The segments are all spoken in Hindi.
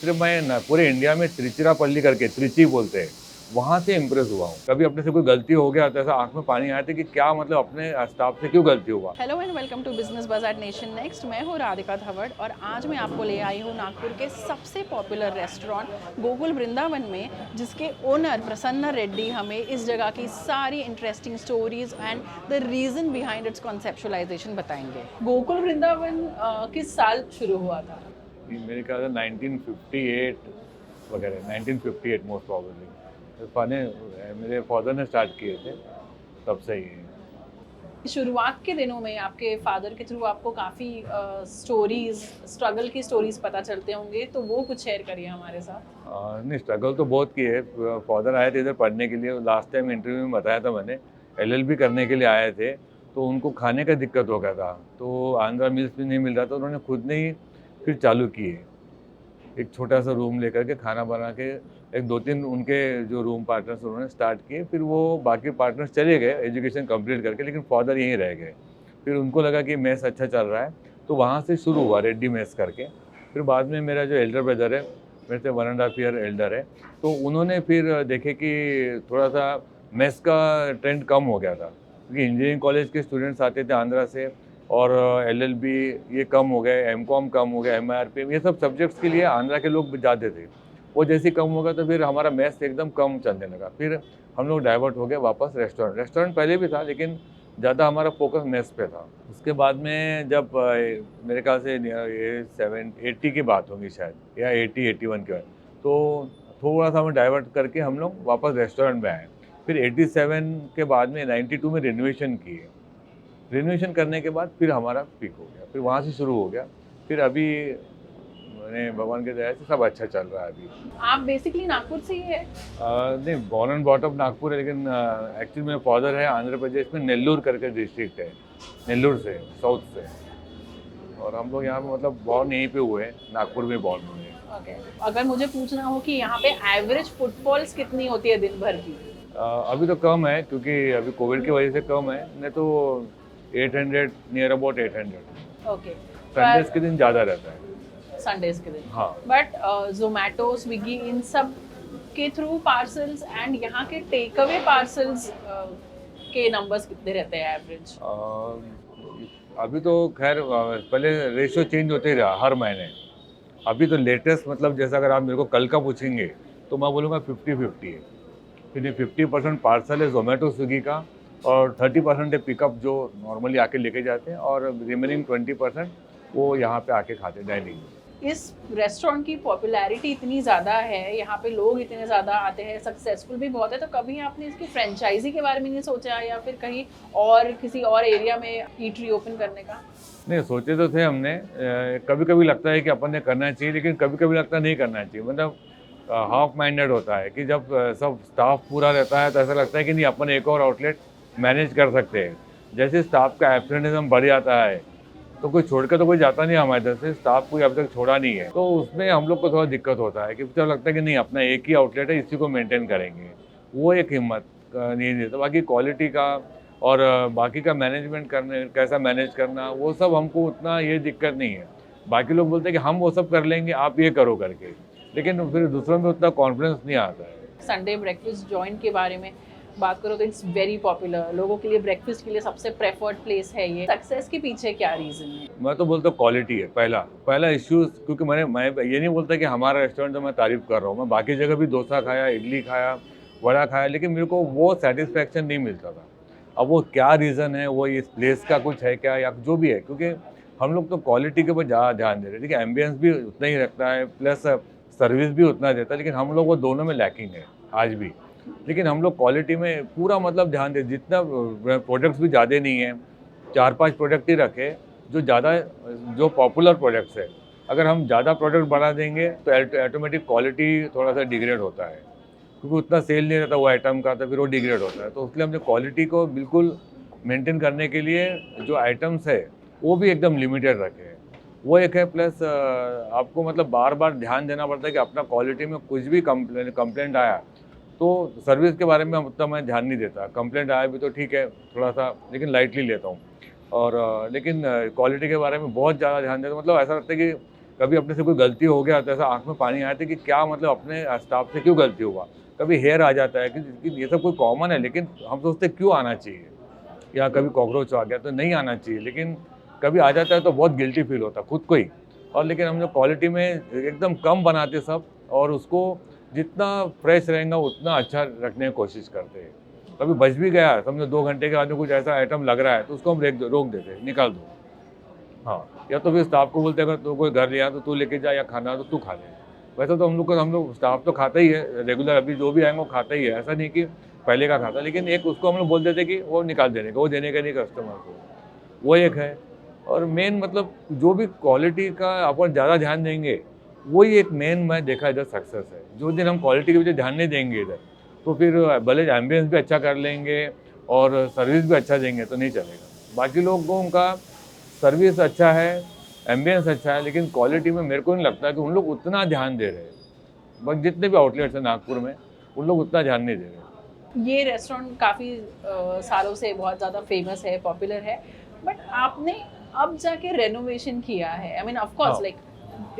सिर्फ मैं ना पूरे इंडिया में तिरुचिरापल्ली करके त्रिची बोलते हैं, वहाँ से इम्प्रेस हुआ हूँ। कभी अपने से कोई गलती हो गया तो ऐसा आँख में पानी आया था कि क्या मतलब अपने स्टाफ से क्यों गलती हुआ। Hello and welcome to business Bazaar nation next. मैं हूँ राधिका धवड़ और आज मैं आपको ले आई हूँ नागपुर के सबसे पॉपुलर रेस्टोरेंट गोकुल वृंदावन में, जिसके ओनर प्रसन्ना रेड्डी हमें इस जगह की सारी interesting stories and the reason behind its conceptualisation बताएंगे। गोकुल वृंदावन किस साल शुरू हुआ था? मेरे ख्याल से 1958 वगैरह, 1958 मोस्ट प्रॉबेबली पाने मेरे फादर ने स्टार्ट किए थे, तब से ही। शुरुआत के दिनों में आपके फादर के थ्रू आपको काफ़ी स्टोरीज, स्ट्रगल की स्टोरीज पता चलते होंगे, तो वो कुछ शेयर करिए हमारे साथ। नहीं, स्ट्रगल तो बहुत की है। फादर आए थे इधर पढ़ने के लिए, लास्ट टाइम इंटरव्यू में बताया था मैंने, एलएलबी करने के लिए आए थे। तो उनको खाने का दिक्कत हो गया था, तो आंध्रा मिल्स भी नहीं मिल रहा था। उन्होंने खुद ने ही फिर चालू किए, एक छोटा सा रूम लेकर के खाना बना के। एक दो तीन उनके जो रूम पार्टनर्स उन्होंने स्टार्ट किए, फिर वो बाकी पार्टनर्स चले गए एजुकेशन कंप्लीट करके, लेकिन फादर यहीं रह गए। फिर उनको लगा कि मेस अच्छा चल रहा है, तो वहाँ से शुरू हुआ रेड्डी मेस करके। फिर बाद में मेरा जो एल्डर ब्रदर है, मेरे से 1.5 ईयर एल्डर है, तो उन्होंने फिर देखे कि थोड़ा सा मेस का ट्रेंड कम हो गया था, क्योंकि इंजीनियरिंग कॉलेज के स्टूडेंट्स आते थे आंध्रा से, और एलएलबी ये कम हो गए, एमकॉम कम हो गया, एमआरपी ये सब सब्जेक्ट्स के लिए आंध्रा के लोग जाते थे। वो जैसे ही कम हो गया तो फिर हमारा मैथ्स एकदम कम चलने लगा। फिर हम लोग डाइवर्ट हो गए वापस रेस्टोरेंट पहले भी था, लेकिन ज़्यादा हमारा फोकस मैथ्स पे था। उसके बाद में जब मेरे ख्याल से ये 780 की बात होगी शायद, या 80-81 की बात, तो थोड़ा सा हमें डाइवर्ट करके हम लोग वापस रेस्टोरेंट में आए। फिर 87 के बाद में 92 में रिनोवेशन किए। रिनोवेशन करने के बाद फिर हमारा पीक हो गया, फिर वहाँ से शुरू हो गया। फिर अभी मैंने भगवान के दया से सब अच्छा चल रहा है अभी। आप बेसिकली नागपुर से ही है? नहीं, born and bought up Nagpur है, लेकिन एक्चुअली मेरे फादर है आंध्र प्रदेश में नेल्लूर करके डिस्ट्रिक्ट है, नेल्लूर से, साउथ से। और हम लोग यहाँ पे मतलब बॉर्न यहीं पे हुए हैं, नागपुर में बॉर्न हुए हैं। ओके। अगर मुझे पूछना हो कि यहाँ पे एवरेज फुटफॉल्स कितनी होती है दिन भर की? अभी तो कम है, क्योंकि अभी कोविड की वजह से कम है, नहीं तो 800, नियर अबाउट 800। ओके। संडेज के दिन ज़्यादा रहता है। संडेज के दिन? हाँ। बट जोमेटो, स्विगी, इन सब के थ्रू पार्सल्स एंड यहाँ के टेक अवे पार्सल्स के नंबर्स कितने रहते हैं एवरेज? अभी तो खैर पहले रेशियो चेंज होते ही रहा हर महीने। अभी तो लेटेस्ट मतलब जैसा अगर आप मेरे को कल का पूछेंगे तो मैं बोलूँगा 50-50 है। फिर 50% पार्सल है जोमेटो स्विगी का, और 30% है पिकअप जो नॉर्मली आके लेके जाते हैं, और रिमेनिंग 20% वो यहाँ पे आके खाते हैं डाइनिंग। इस रेस्टोरेंट की पॉपुलैरिटी इतनी ज़्यादा है, यहाँ पे लोग इतने ज़्यादा आते हैं, सक्सेसफुल भी बहुत है, तो कभी आपने इसकी फ्रेंचाइजी के बारे में नहीं सोचा, या फिर कहीं और किसी और एरिया में ईटरी ओपन करने का? नहीं, सोचे तो थे हमने। कभी कभी लगता है कि अपन ने करना चाहिए, लेकिन कभी कभी लगता है नहीं करना चाहिए। मतलब हाफ माइंडेड होता है कि जब सब स्टाफ पूरा रहता है तो ऐसा लगता है कि नहीं, अपन एक और आउटलेट मैनेज कर सकते हैं। जैसे स्टाफ का एब्सेंटिज्म बढ़ जाता है, तो कोई छोड़ के तो कोई जाता नहीं हमारे इधर से, स्टाफ कोई अभी तक छोड़ा नहीं है, तो उसमें हम लोग को थोड़ा दिक्कत होता है कि तो लगता है कि नहीं, अपना एक ही आउटलेट है, इसी को मेंटेन करेंगे। वो एक हिम्मत नहीं देता। बाकी क्वालिटी का और बाकी का मैनेजमेंट करने, कैसा मैनेज करना, वो सब हमको उतना ये दिक्कत नहीं है। बाकी लोग बोलते हैं कि हम वो सब कर लेंगे, आप ये करो करके, लेकिन फिर दूसरों में उतना कॉन्फिडेंस नहीं आता है। संडे ब्रेकफास्ट जॉइंट के बारे में बात करो तो इट्स वेरी पॉपुलर, लोगों के लिए ब्रेकफास्ट के लिए सबसे प्रेफर्ड प्लेस है ये। सक्सेस के पीछे क्या रीज़न है? मैं तो बोलता हूँ क्वालिटी है पहला इश्यूज, क्योंकि मैं ये नहीं बोलता कि हमारा रेस्टोरेंट तो मैं तारीफ कर रहा हूँ। मैं बाकी जगह भी डोसा खाया, इडली खाया, वड़ा खाया, लेकिन मेरे को वो सेटिस्फैक्शन नहीं मिलता था। अब वो क्या रीज़न है, वो इस प्लेस का कुछ है क्या, या जो भी है, क्योंकि हम लोग तो क्वालिटी के ऊपर ज़्यादा ध्यान दे रहे हैं। ठीक है, एम्बियंस भी उतना ही रखता है, प्लस सर्विस भी उतना देता है, लेकिन हम लोग वो दोनों में लैकिंग है आज भी। लेकिन हम लोग क्वालिटी में पूरा मतलब ध्यान दें। जितना प्रोडक्ट्स भी ज़्यादा नहीं है, 4-5 प्रोडक्ट ही रखे जो ज़्यादा, जो पॉपुलर प्रोडक्ट्स है। अगर हम ज़्यादा प्रोडक्ट बढ़ा देंगे तो ऑटोमेटिक क्वालिटी थोड़ा सा डिग्रेड होता है, क्योंकि उतना सेल नहीं रहता वो आइटम का, तो फिर वो डिग्रेड होता है। तो इसलिए हमने क्वालिटी को बिल्कुल मेंटेन करने के लिए जो आइटम्स है वो भी एकदम लिमिटेड रखे हैं, वो एक है। प्लस आपको मतलब बार बार ध्यान देना पड़ता है कि अपना क्वालिटी में कुछ भी कंप्लेंट आया तो सर्विस के बारे में उतना मैं ध्यान नहीं देता। कंप्लेंट आया भी तो ठीक है, थोड़ा सा, लेकिन लाइटली लेता हूँ। और लेकिन क्वालिटी के बारे में बहुत ज़्यादा ध्यान देता हूँ। मतलब ऐसा लगता है कि कभी अपने से कोई गलती हो गया तो ऐसा आंख में पानी आया था कि क्या मतलब अपने स्टाफ से क्यों गलती हुआ। कभी हेयर आ जाता है कि ये सब कोई कॉमन है, लेकिन हम सोचते क्यों आना चाहिए, या कभी कॉकरोच आ गया तो नहीं आना चाहिए, लेकिन कभी आ जाता है तो बहुत गिल्टी फील होता है खुद को ही। और लेकिन हम लोग क्वालिटी में एकदम कम बनाते सब, और उसको जितना फ्रेश रहेगा उतना अच्छा रखने की कोशिश करते हैं। कभी बच भी गया, समझो 2 घंटे के बाद में कुछ ऐसा आइटम लग रहा है तो उसको हम रोक देते हैं, निकाल दो। हाँ, या तो फिर स्टाफ को बोलते हैं अगर तू कोई घर लिया तो तू लेके जा, या खाना तो तू खा ले। वैसे तो हम लोग स्टाफ तो खाता ही है रेगुलर, अभी जो भी आएंगे वो खाता ही है, ऐसा नहीं कि पहले का खाता, लेकिन एक उसको हम लोग बोल देते कि वो निकाल देने का, वो देने का नहीं कस्टमर को, वो एक है। और मेन मतलब जो भी क्वालिटी का अपन ज़्यादा ध्यान देंगे, वही एक मेन मैं देखा इधर सक्सेस है। जो दिन हम क्वालिटी के पीछे ध्यान नहीं देंगे इधर, तो फिर भले एम्बियंस भी अच्छा कर लेंगे और सर्विस भी अच्छा देंगे तो नहीं चलेगा। बाकी लोगों का सर्विस अच्छा है, एम्बियंस अच्छा है, लेकिन क्वालिटी में मेरे को नहीं लगता कि उन लोग उतना ध्यान दे रहे हैं। बस जितने भी आउटलेट्स हैं नागपुर में, उन लोग उतना ध्यान नहीं दे रहे। ये रेस्टोरेंट काफ़ी सालों से बहुत ज़्यादा फेमस है, पॉपुलर है, बट आपने अब जाके रेनोवेशन किया है। आई मीन ऑफ कोर्स हाँ। लाइक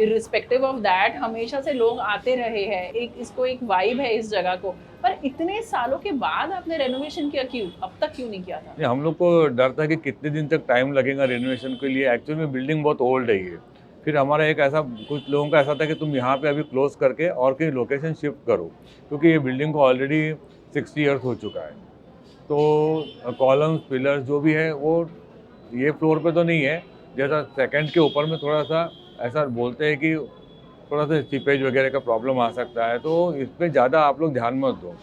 इररिस्पेक्टिव ऑफ दैट हमेशा से लोग आते रहे हैं, एक इसको एक वाइब है इस जगह को, पर इतने सालों के बाद आपने रेनोवेशन किया, क्यों अब तक क्यों नहीं किया था? नहीं, हम लोग को डर था कि कितने दिन तक टाइम लगेगा रेनोवेशन के लिए। एक्चुअली में बिल्डिंग बहुत ओल्ड है ये। फिर हमारा एक ऐसा, कुछ लोगों का ऐसा था कि तुम यहाँ पे अभी क्लोज करके और कहीं लोकेशन शिफ्ट करो, क्योंकि ये बिल्डिंग को ऑलरेडी 60 ईयर्स हो चुका है। तो कॉलम्स पिलर्स जो भी है वो ये फ्लोर पे तो नहीं है, जैसा सेकंड के ऊपर में थोड़ा सा ऐसा बोलते हैं कि थोड़ा सा सीपेज वगैरह का प्रॉब्लम आ सकता है, तो इस पर ज़्यादा आप लोग ध्यान मत दो।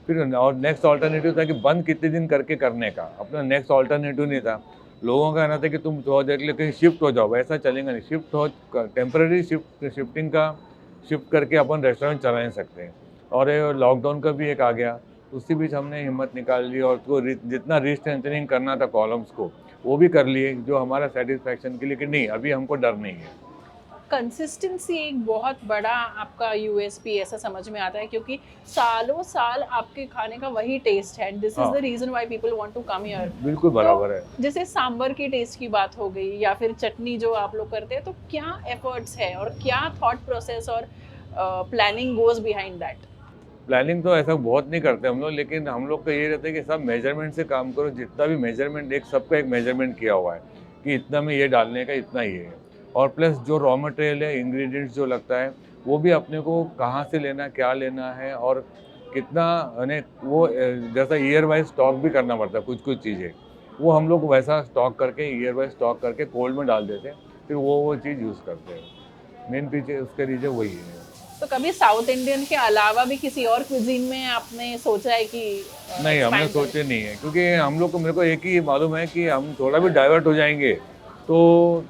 फिर और नेक्स्ट ऑल्टरनेटिव था कि बंद कितने दिन करके करने का, अपना नेक्स्ट ऑल्टरनेटिव नहीं था। लोगों का कहना था कि तुम थोड़ा देर के लिए कहीं शिफ्ट हो जाओ, ऐसा चलेगा नहीं। टेम्पररी शिफ्ट करके अपन रेस्टोरेंट चला नहीं सकते। और लॉकडाउन का भी एक आ गया, उसी बीच हमने हिम्मत निकाल ली और उसको जितना रीस्ट्रेंथनिंग करना था कॉलम्स को वो भी कर लिए, जो हमारा सेटिस्फैक्शन के लिए कि नहीं अभी हमको डर नहीं है। कंसिस्टेंसी एक बहुत बड़ा आपका यूएसपी ऐसा समझ में आता है, क्योंकि सालों साल आपके खाने का वही टेस्ट है। This is the reason why people want to come here. बिल्कुल बराबर है। जैसे सांबर की टेस्ट की बात हो गई, या फिर चटनी जो आप लोग करते हैं, तो क्या एफर्ट्स है और क्या थॉट प्रोसेस और planning goes behind that? Planning तो ऐसा बहुत नहीं करते हम लोग, लेकिन हम लोग का ये रहता है कि सब मेजरमेंट से काम करो। जितना भी मेजरमेंट, एक सबका एक मेजरमेंट किया हुआ है कि इतना में ये डालने का, इतना ये है। और प्लस जो रॉ मटेरियल है, इंग्रेडिएंट्स जो लगता है, वो भी अपने को कहाँ से लेना, क्या लेना है और कितना, यानी वो जैसा ईयर वाइज स्टॉक भी करना पड़ता है। कुछ चीज़ें वो हम लोग वैसा स्टॉक करके, ईयर वाइज स्टॉक करके कोल्ड में डाल देते हैं, फिर वो चीज़ यूज़ करते हैं। मेन पीछे उसके रीजन वही है। तो कभी साउथ इंडियन के अलावा भी किसी और क्विजीन में आपने सोचा है कि नहीं, हमने expand करें? सोचे नहीं है, क्योंकि हम लोग को, मेरे को एक ही मालूम है कि हम थोड़ा भी डाइवर्ट हो जाएंगे तो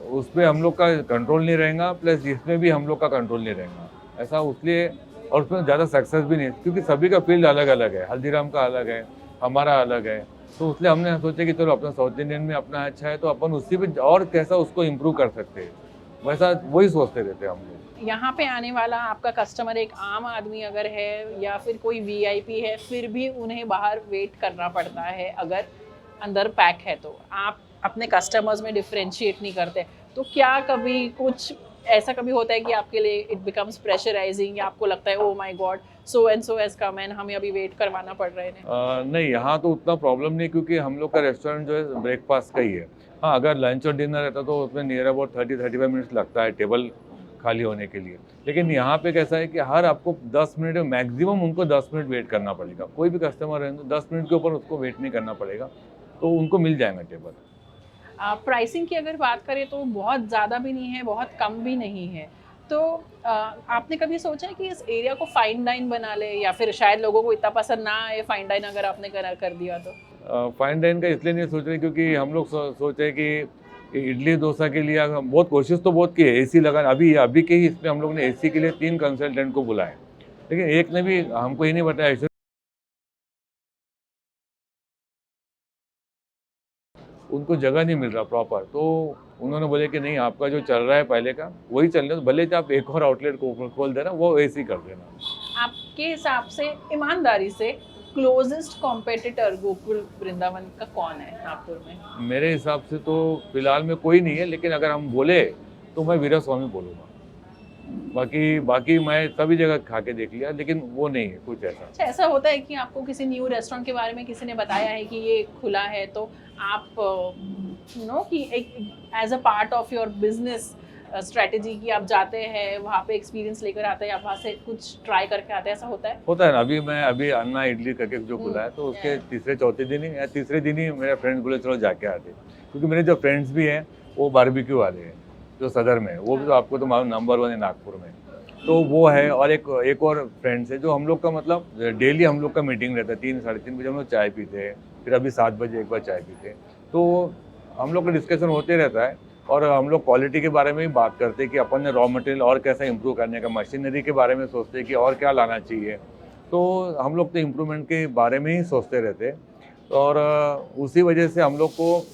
उस पर हम लोग का कंट्रोल नहीं रहेगा, प्लस इसमें भी हम लोग का कंट्रोल नहीं रहेगा ऐसा। उसलिए, और उसमें ज़्यादा सक्सेस भी नहीं, क्योंकि सभी का फील्ड अलग अलग है। हल्दीराम का अलग है, हमारा अलग है, तो इसलिए हमने सोचा कि चलो अपना साउथ इंडियन में अपना अच्छा है तो अपन उसी पे और कैसा उसको इम्प्रूव कर सकते हैं, वैसा वही सोचते रहते हैं हम लोग। यहाँ पे आने वाला आपका कस्टमर एक आम आदमी अगर है या फिर कोई वीआईपी है, फिर भी उन्हें बाहर वेट करना पड़ता है अगर अंदर पैक है, तो आप अपने कस्टमर्स में डिफरेंशिएट नहीं करते। तो क्या कभी कुछ ऐसा कभी होता है कि आपके लिए इट बिकम्स प्रेशराइजिंग, या आपको लगता है oh my God so and so has come and हमें अभी वेट करवाना पड़ रहा है? नहीं, यहाँ तो उतना प्रॉब्लम नहीं, क्योंकि हम लोग का रेस्टोरेंट जो है ब्रेकफास्ट का ही है। हाँ, अगर लंच और डिनर रहता तो उसमें नियर अबाउट 30-35 मिनट्स लगता है टेबल खाली होने के लिए। लेकिन यहाँ पे कैसा है कि हर आपको 10 मिनट मैक्सिमम, उनको 10 मिनट वेट करना पड़ेगा। कोई भी कस्टमर है तो 10 मिनट के ऊपर उसको वेट नहीं करना पड़ेगा, तो उनको मिल जाएगा टेबल। प्राइसिंग की अगर बात करें तो बहुत ज़्यादा भी नहीं है, बहुत कम भी नहीं है। तो आपने कभी सोचा है कि इस एरिया को फाइन डाइन बना ले, या फिर शायद लोगों को इतना पसंद ना आए फाइन डाइन अगर आपने कर दिया तो? फाइन डाइन का इसलिए नहीं सोच रहे क्योंकि हम लोग सोचे कि इडली डोसा के लिए हम बहुत कोशिश तो बहुत की है एसी लगाना। अभी के ही इसमें हम लोग ने एसी के लिए 3 कंसल्टेंट को बुलाए, लेकिन एक ने भी हमको ही नहीं बताया ऐसे, उनको जगह नहीं मिल रहा प्रॉपर। तो उन्होंने बोले कि नहीं, आपका जो चल रहा है पहले का वही चल रहा है, तो भले आप एक और आउटलेट को खोल देना, वो एसी कर देना। आपके हिसाब से ईमानदारी से क्लोजेस्ट कॉम्पिटिटर गोकुल वृंदावन का कौन है नागपुर में? मेरे हिसाब से तो फिलहाल में कोई नहीं है, लेकिन अगर हम बोले तो मैं वीरा स्वामी बोलूँगा। बाकी मैं सभी जगह खा के देख लिया, लेकिन वो नहीं है कुछ ऐसा। अच्छा, ऐसा होता है कि आपको किसी न्यू रेस्टोरेंट के बारे में किसी ने बताया है कि ये खुला है, तो आप कि एक as a part of your business strategy की आप जाते हैं वहाँ पे एक्सपीरियंस लेकर आते हैं, आप वहाँ से कुछ ट्राई करके आते हैं, ऐसा होता है? होता है ना, अभी अन्ना इडली करके जो खुला है, तो उसके तीसरे चौथे दिन ही या तीसरे दिन ही मेरे फ्रेंड्स बोले चलो जाके आते, क्योंकि मेरे जो फ्रेंड्स भी हैं वो बारबेक्यू वाले हैं जो सदर में है, वो भी तो आपको तो मालूम नंबर 1 है नागपुर में, तो वो है। और एक और फ्रेंड्स है जो हम लोग का मतलब डेली हम लोग का मीटिंग रहता है, 3 साढ़े 3 बजे हम लोग चाय पीते हैं, फिर अभी 7 बजे एक बार चाय पीते हैं, तो हम लोग का डिस्कशन होते रहता है। और हम लोग क्वालिटी के बारे में ही बात करते हैं कि अपन ने रॉ मटेरियल और कैसा इंप्रूव करने का, मशीनरी के बारे में सोचते हैं कि और क्या लाना चाहिए, तो हम लोग तो इम्प्रूवमेंट के बारे में ही सोचते रहते हैं। और उसी वजह से हम लोग को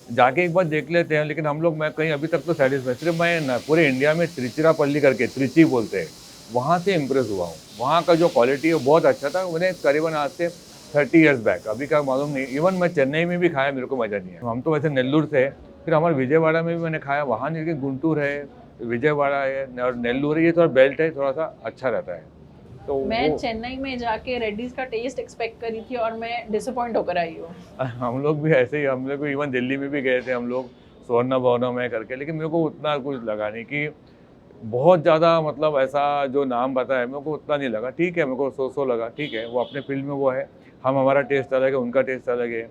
जाके एक बार देख लेते हैं, लेकिन हम लोग मैं कहीं अभी तक तो सेटिस्फाई, सिर्फ मैं पूरे इंडिया में त्रिचिरापल्ली करके त्रिची बोलते हैं, वहाँ से इम्प्रेस हुआ हूँ। वहाँ का जो क्वालिटी है बहुत अच्छा था। मैंने करीबन आज से 30 ईयर्स बैक, अभी का मालूम नहीं, इवन मैं चेन्नई में भी खाया, मेरे को मज़ा नहीं है। हम तो वैसे नेल्लूर से, फिर हमारे विजयवाड़ा में भी मैंने खाया, वहाँ नहीं, लेकिन गुंटूर है, विजयवाड़ा है और नेल्लूर है, ये थोड़ा बेल्ट है, थोड़ा सा अच्छा रहता है। तो मैं चेन्नई में जाके रेड्डीज का टेस्ट एक्सपेक्ट करी थी और मैं डिसअपॉइंट होकर आई हूँ। हम लोग भी ऐसे ही, हम लोग इवन दिल्ली में भी गए थे हम लोग, स्वर्ण भवन में करके, लेकिन मेरे को उतना कुछ लगा नहीं कि बहुत ज़्यादा मतलब ऐसा जो नाम बताया मेरे को उतना नहीं लगा। ठीक है, मेरे को सो लगा, ठीक है, वो अपने फील्ड में वो है, हमारा टेस्ट अलग है, उनका टेस्ट अलग है।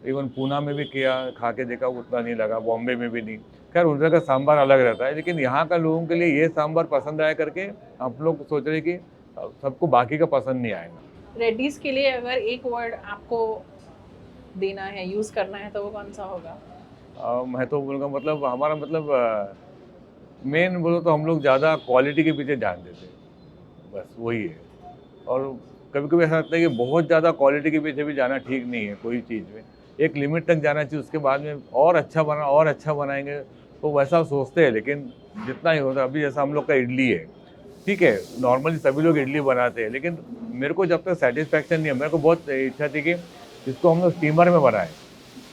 इवन पूना में भी किया, खा के देखा, उतना नहीं लगा, बॉम्बे में भी नहीं। खैर उनका का सांभर अलग रहता है, लेकिन यहाँ का लोगों के लिए ये सांभर पसंद आया करके हम लोग सोच रहे कि सबको बाकी का पसंद नहीं आएगा। रेड्डीज के लिए अगर एक वर्ड आपको देना है, यूज़ करना है, तो वो कौन सा होगा? मैं तो बोलूँगा मतलब हमारा मतलब मेन बोलो तो हम लोग ज़्यादा क्वालिटी के पीछे ध्यान देते हैं, बस वही है। और कभी कभी ऐसा लगता है कि बहुत ज़्यादा क्वालिटी के पीछे भी जाना ठीक नहीं है कोई चीज़ में, एक लिमिट तक जाना चाहिए, उसके बाद में और अच्छा बनाएंगे, तो वैसा सोचते हैं। लेकिन जितना ही होता है, अभी जैसा हम लोग का इडली है, ठीक है, नॉर्मली सभी लोग इडली बनाते हैं, लेकिन मेरे को जब तक सेटिस्फैक्शन नहीं है, मेरे को बहुत इच्छा थी कि इसको हम लोग स्टीमर में बनाएं।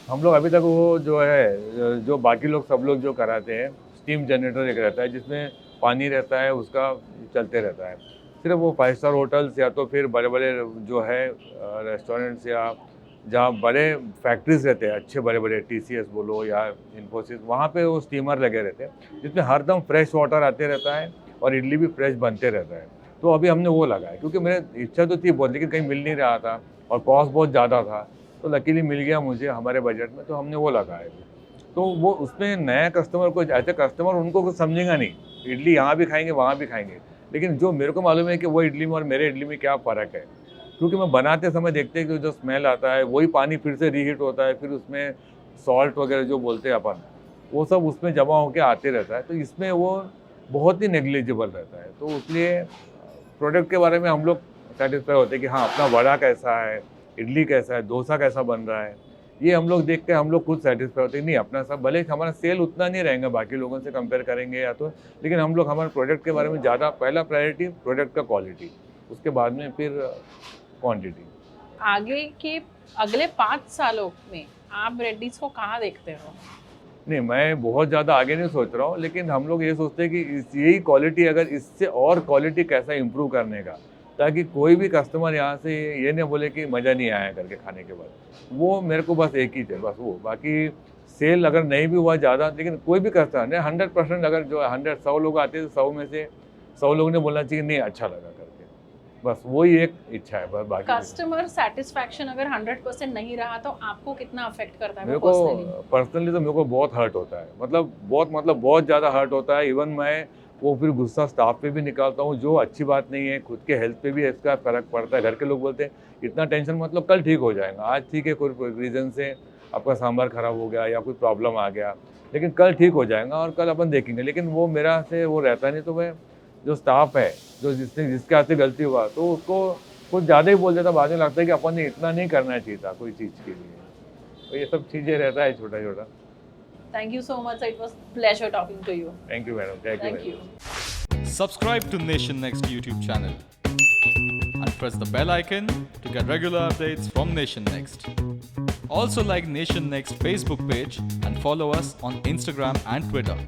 हम लोग अभी तक वो जो है, जो बाकी लोग सब लोग जो कराते हैं, स्टीम जनरेटर एक रहता है जिसमें पानी रहता है, उसका चलते रहता है। सिर्फ वो 5 स्टार होटल्स या तो फिर बड़े बड़े जो है रेस्टोरेंट्स या जहाँ बड़े फैक्ट्रीज रहते हैं, अच्छे बड़े बड़े TCS बोलो या इन्फोसिस, वहाँ पे वो स्टीमर लगे रहते हैं जिसमें हरदम फ्रेश वाटर आते रहता है और इडली भी फ्रेश बनते रहता है। तो अभी हमने वो लगाया, क्योंकि मेरी इच्छा तो थी बहुत, लेकिन कहीं मिल नहीं रहा था और कॉस्ट बहुत ज़्यादा था, तो लकीली मिल गया मुझे हमारे बजट में, तो हमने वो लगाया। तो वो उसमें नया कस्टमर को, ऐसे कस्टमर उनको कुछ समझेगा नहीं, इडली यहाँ भी खाएंगे वहाँ भी खाएंगे, लेकिन जो मेरे को मालूम है कि वो इडली में और मेरे इडली में क्या फ़र्क है, क्योंकि मैं बनाते समय देखते हैं कि जो स्मेल आता है वही पानी फिर से रीहीट होता है, फिर उसमें सॉल्ट वगैरह जो बोलते हैं अपन, वो सब उसमें जमा होकर आते रहता है, तो इसमें वो बहुत ही नेग्लिजिबल रहता है। तो इसलिए प्रोडक्ट के बारे में हम लोग सेटिस्फाई होते हैं कि हाँ, अपना वड़ा कैसा है, इडली कैसा है, डोसा कैसा बन रहा है, ये हम लोग देख के हम लोग खुद सेटिस्फाई होते हैं। नहीं अपना सब, भले हमारा सेल उतना नहीं रहेगा बाकी लोगों से कंपेयर करेंगे या तो, लेकिन हम लोग हमारे प्रोडक्ट के बारे में ज़्यादा, पहला प्रायोरिटी प्रोडक्ट का क्वालिटी, उसके बाद में फिर क्वांटिटी। आगे के अगले 5 सालों में आप रेड्डीज को कहाँ देखते हो? नहीं, मैं बहुत ज़्यादा आगे नहीं सोच रहा हूँ, लेकिन हम लोग ये सोचते हैं कि यही क्वालिटी, अगर इससे और क्वालिटी कैसा इम्प्रूव करने का, ताकि कोई भी कस्टमर यहाँ से ये नहीं बोले कि मज़ा नहीं आया करके खाने के बाद। वो मेरे को बस एक ही थे, बस वो। बाकी सेल अगर नहीं भी हुआ ज़्यादा, लेकिन कोई भी कस्टमर ने 100% अगर जो 100 लोग आते हैं, 100 में से 100 लोगों ने बोलना चाहिए नहीं अच्छा लगा करके, बस वही एक इच्छा है। बस बाकी कस्टमर सेटिस्फैक्शन अगर 100% नहीं रहा तो आपको कितना अफेक्ट करता है? मेरे को पर्सनली तो मेरे को बहुत हर्ट होता है, मतलब बहुत ज़्यादा हर्ट होता है। इवन मैं वो फिर गुस्सा स्टाफ पे भी निकालता हूँ, जो अच्छी बात नहीं है। खुद के हेल्थ पे भी इसका फ़र्क पड़ता है। घर के लोग बोलते हैं इतना टेंशन मतलब, कल ठीक हो जाएगा, आज ठीक है, कोई रीज़न से आपका सांभर खराब हो गया या कोई प्रॉब्लम आ गया, लेकिन कल ठीक हो जाएगा और कल अपन देखेंगे। लेकिन वो मेरा से वो रहता नहीं, तो मैं जो स्टाफ है, जो जिसके हाथ से गलती हुआ, तो उसको कुछ ज़्यादा ही बोल देता। बाद में लगता है कि अपन ने इतना नहीं करना चाहिए था कोई चीज़ के लिए। तो ये सब चीज़ें रहता है छोटा छोटा। Thank you so much. It was pleasure talking to you. Thank you, madam. Thank you. Subscribe to Nation Next YouTube channel and press the bell icon to get regular updates from Nation Next. Also like Nation Next Facebook page and follow us on Instagram and Twitter.